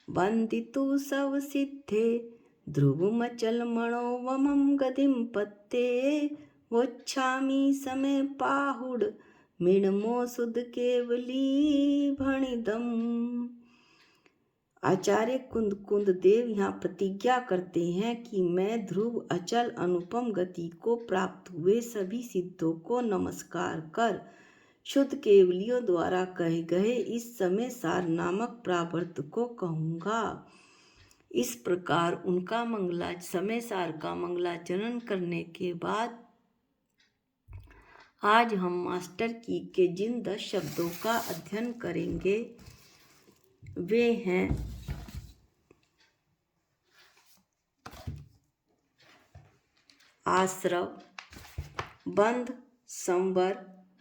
वन्दितु सब सिद्धे ध्रुवमचल मणोवमं गतिं पत्ते वोच्छामि समे पाहुड मिणमो सुध केवली भणिदम। आचार्य कुंद कुंद देव यहाँ प्रतिज्ञा करते हैं कि मैं ध्रुव अचल अनुपम गति को प्राप्त हुए सभी सिद्धों को नमस्कार कर शुद्ध केवलियों द्वारा कहे गए इस समय सार नामक प्रावर्त को कहूँगा। इस प्रकार उनका समय सार का मंगलाचरण करने के बाद आज हम मास्टर की के जिन 10 शब्दों का अध्ययन करेंगे वे हैं आश्रव, बंध, संवर,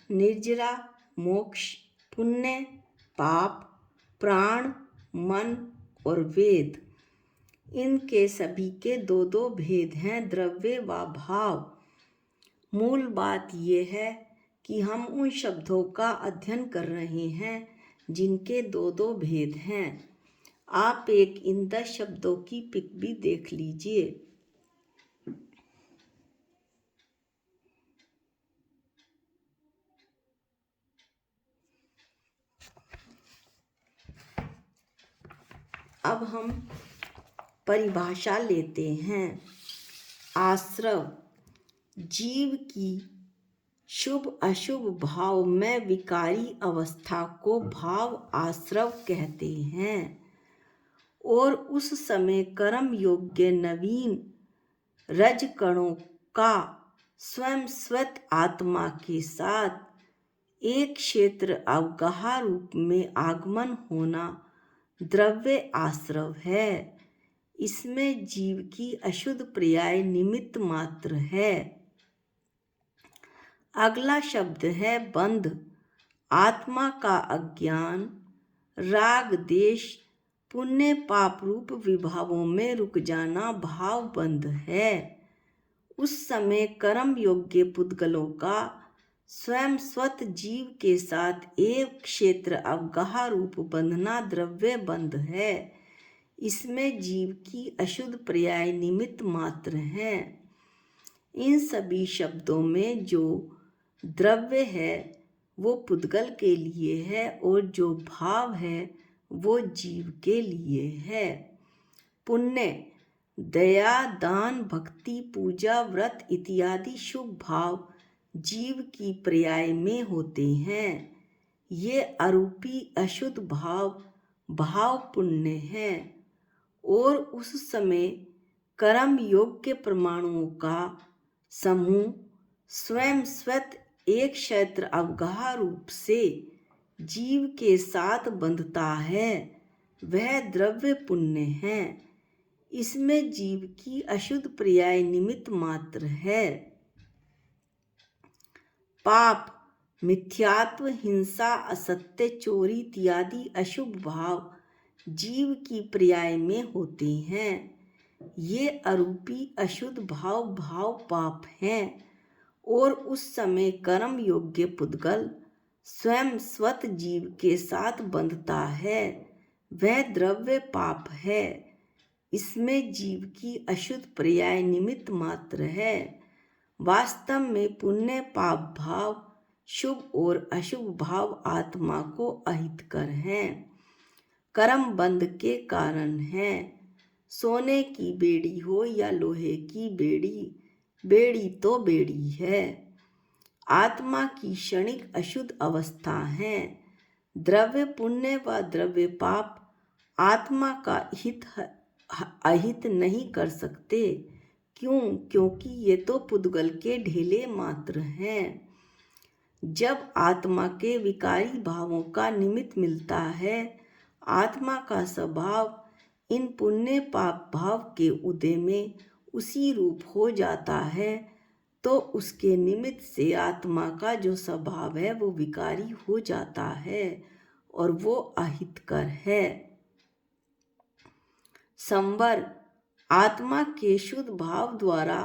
निर्जरा, मोक्ष, पुण्य, पाप, प्राण, मन और वेद। इनके सभी के दो दो भेद हैं, द्रव्य व भाव। मूल बात यह है कि हम उन शब्दों का अध्ययन कर रहे हैं जिनके दो दो भेद हैं। आप एक इन 10 शब्दों की पिक भी देख लीजिए। अब हम परिभाषा लेते हैं। आश्रव जीव की शुभ अशुभ भाव में विकारी अवस्था को भाव आश्रव कहते हैं और उस समय कर्म योग्य नवीन रजकणों का स्वयं स्वत आत्मा के साथ एक क्षेत्र अवगाह रूप में आगमन होना द्रव्य आश्रव है। इसमें जीव की अशुद्ध पर्याय निमित्त मात्र है। अगला शब्द है बंध। आत्मा का अज्ञान, राग, देश, पुण्य पाप रूप विभावों में रुक जाना भाव बंध है। उस समय कर्म योग्य पुद्गलों का स्वयं स्वत जीव के साथ एक क्षेत्र अवगाह रूप बंधना द्रव्य बंध है। इसमें जीव की अशुद्ध पर्याय निमित्त मात्र है। इन सभी शब्दों में जो द्रव्य है वो पुद्गल के लिए है और जो भाव है वो जीव के लिए है। पुण्य दया, दान, भक्ति, पूजा, व्रत इत्यादि शुभ भाव जीव की पर्याय में होते हैं। ये अरूपी अशुद्ध भाव पुण्य है और उस समय कर्म योग्य परमाणुओं का समूह स्वयं स्वत एक क्षेत्र अवगाह रूप से जीव के साथ बंधता है, वह द्रव्य पुण्य है। इसमें जीव की अशुद्ध पर्याय निमित्त मात्र है। पाप मिथ्यात्व, हिंसा, असत्य, चोरी इत्यादि अशुभ भाव जीव की पर्याय में होते हैं। ये अरूपी अशुद्ध भाव पाप हैं और उस समय कर्म योग्य पुद्गल स्वयं स्वत जीव के साथ बंधता है, वह द्रव्य पाप है। इसमें जीव की अशुद्ध पर्याय निमित्त मात्र है। वास्तव में पुण्य पाप भाव, शुभ और अशुभ भाव आत्मा को अहितकर हैं, कर्म बंध के कारण है। सोने की बेड़ी हो या लोहे की बेड़ी, बेड़ी तो बेड़ी है। आत्मा की क्षणिक अशुद्ध अवस्था है। द्रव्य पुण्य व द्रव्य पाप आत्मा का अहित नहीं कर सकते। क्यों? क्योंकि ये तो पुद्गल के ढेले मात्र हैं। जब आत्मा के विकारी भावों का निमित्त मिलता है, आत्मा का स्वभाव इन पुण्य पाप भाव के उदय में उसी रूप हो जाता है, तो उसके निमित्त से आत्मा का जो स्वभाव है वो विकारी हो जाता है और वो अहितकर है। संवर आत्मा के शुद्ध भाव द्वारा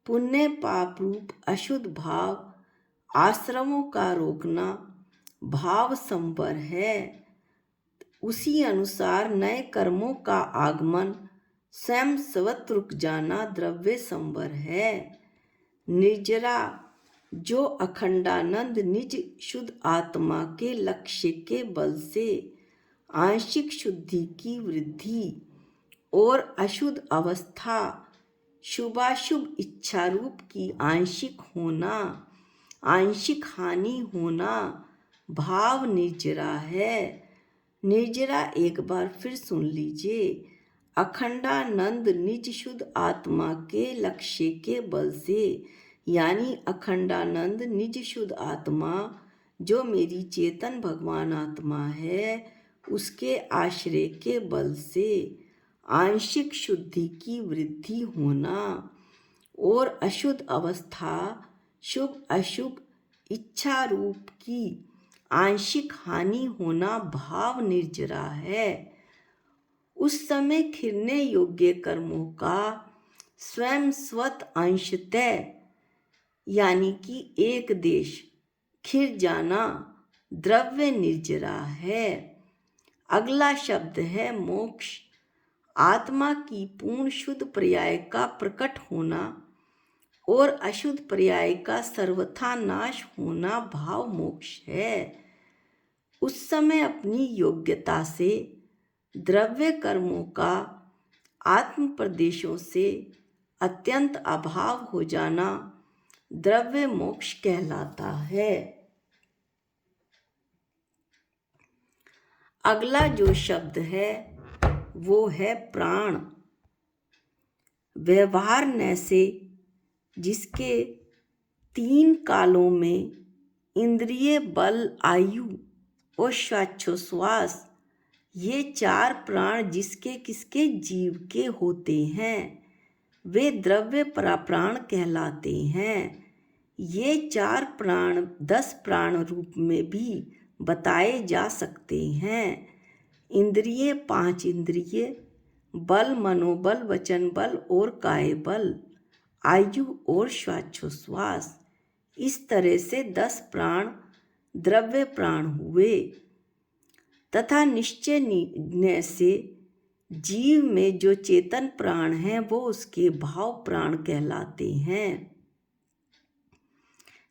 पुण्य पाप रूप अशुद्ध भाव आश्रमों का रोकना भाव संवर है। उसी अनुसार नए कर्मों का आगमन स्वयं स्वतः रुक जाना द्रव्य संवर है। निर्जरा जो अखंडानंद निज शुद्ध आत्मा के लक्ष्य के बल से आंशिक शुद्धि की वृद्धि और अशुद्ध अवस्था शुभाशुभ इच्छा रूप की आंशिक होना, आंशिक हानि होना भाव निर्जरा है। निर्जरा एक बार फिर सुन लीजिए। अखंडानंद निज शुद्ध आत्मा के लक्ष्य के बल से, यानी अखंडानंद निज शुद्ध आत्मा जो मेरी चेतन भगवान आत्मा है, उसके आश्रय के बल से आंशिक शुद्धि की वृद्धि होना और अशुद्ध अवस्था शुभ अशुभ इच्छा रूप की आंशिक हानि होना भाव निर्जरा है। उस समय खिलने योग्य कर्मों का स्वयं स्वतः अंशतः यानी कि एक देश खिल जाना द्रव्य निर्जरा है। अगला शब्द है मोक्ष। आत्मा की पूर्ण शुद्ध पर्याय का प्रकट होना और अशुद्ध पर्याय का सर्वथा नाश होना भाव मोक्ष है। उस समय अपनी योग्यता से द्रव्य कर्मों का आत्म प्रदेशों से अत्यंत अभाव हो जाना द्रव्य मोक्ष कहलाता है। अगला जो शब्द है वो है प्राण। व्यवहार न से जिसके 3 कालों में इंद्रिय बल आयु और श्वासोच्छ्वास ये 4 प्राण जिसके किसके जीव के होते हैं वे द्रव्य प्राण कहलाते हैं। ये 4 प्राण 10 प्राण रूप में भी बताए जा सकते हैं। इंद्रिय 5 इंद्रिय, बल मनोबल वचन बल और काय बल, आयु और श्वासोच्छ्वास, इस तरह से 10 प्राण द्रव्य प्राण हुए। तथा निश्चय से जीव में जो चेतन प्राण हैं वो उसके भाव प्राण कहलाते हैं।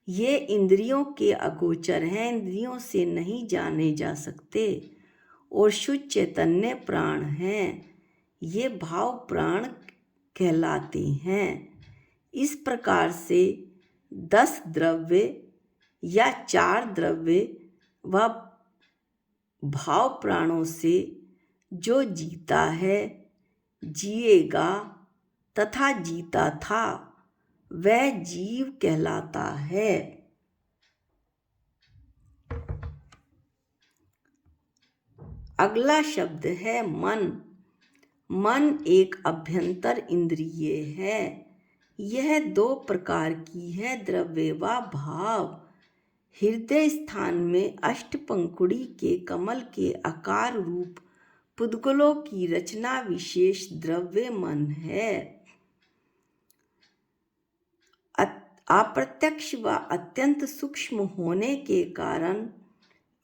ये इंद्रियों के अगोचर हैं, इंद्रियों से नहीं जाने जा सकते और शुद्ध चैतन्य प्राण हैं, ये भाव प्राण कहलाते हैं। इस प्रकार से 10 द्रव्य या 4 द्रव्य व भाव प्राणों से जो जीता है, जिएगा तथा जीता था वह जीव कहलाता है। अगला शब्द है मन। मन एक अभ्यंतर इंद्रिय है। यह 2 प्रकार की है, द्रव्य व भाव। हृदय स्थान में अष्टपंखुड़ी के कमल के आकार रूप पुद्गलों की रचना विशेष द्रव्य मन है। अप्रत्यक्ष व अत्यंत सूक्ष्म होने के कारण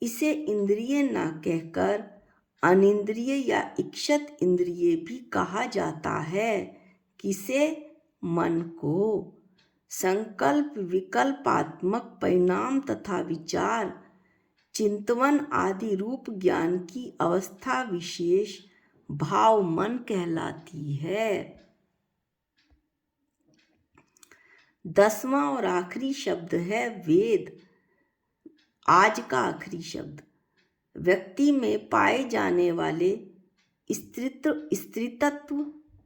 इसे इंद्रिय न कहकर अनिंद्रिय या इक्षत इंद्रिय भी कहा जाता है। किसे? मन को। संकल्प विकल्पात्मक परिणाम तथा विचार चिंतवन आदि रूप ज्ञान की अवस्था विशेष भाव मन कहलाती है। 10वां और आखिरी शब्द है वेद। आज का आखिरी शब्द व्यक्ति में पाए जाने वाले स्त्रीत्व,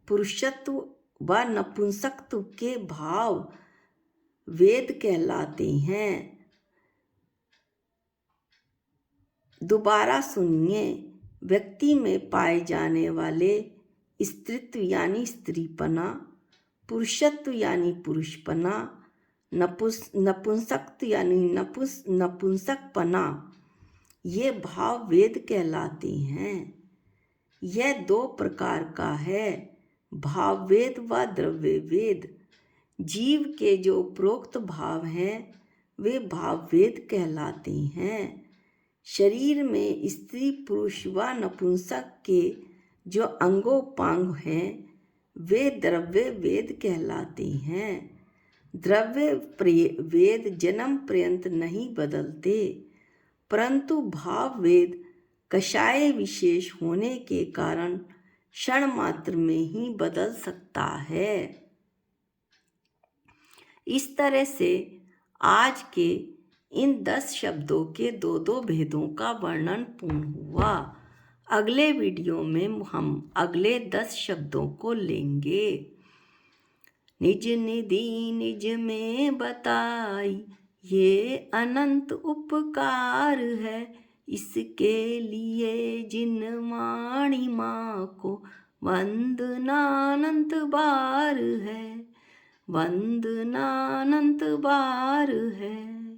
पुरुषत्व व नपुंसकत्व के भाव वेद कहलाते हैं। दोबारा सुनिए। व्यक्ति में पाए जाने वाले स्त्रीत्व यानी स्त्रीपना, पुरुषत्व यानी पुरुषपना, नपुंसकत्व यानी नपुंसकपना, ये भाव वेद कहलाते हैं। यह 2 प्रकार का है, भाव वेद व द्रव्य वेद। जीव के जो उपरोक्त भाव हैं वे भाव वेद कहलाते हैं। शरीर में स्त्री पुरुष व नपुंसक के जो अंगोपांग हैं वे द्रव्य वेद कहलाते हैं। द्रव्य वेद जन्म पर्यंत नहीं बदलते, परंतु भाव वेद कषाय विशेष होने के कारण क्षण मात्र में ही बदल सकता है। इस तरह से आज के इन 10 शब्दों के दो भेदों का वर्णन पूर्ण हुआ। अगले वीडियो में हम अगले 10 शब्दों को लेंगे। निज निधि निज में बताई, ये अनंत उपकार है, इसके लिए जिन माणी माँ को वंदनानंत बार है, वंदनानंत बार है।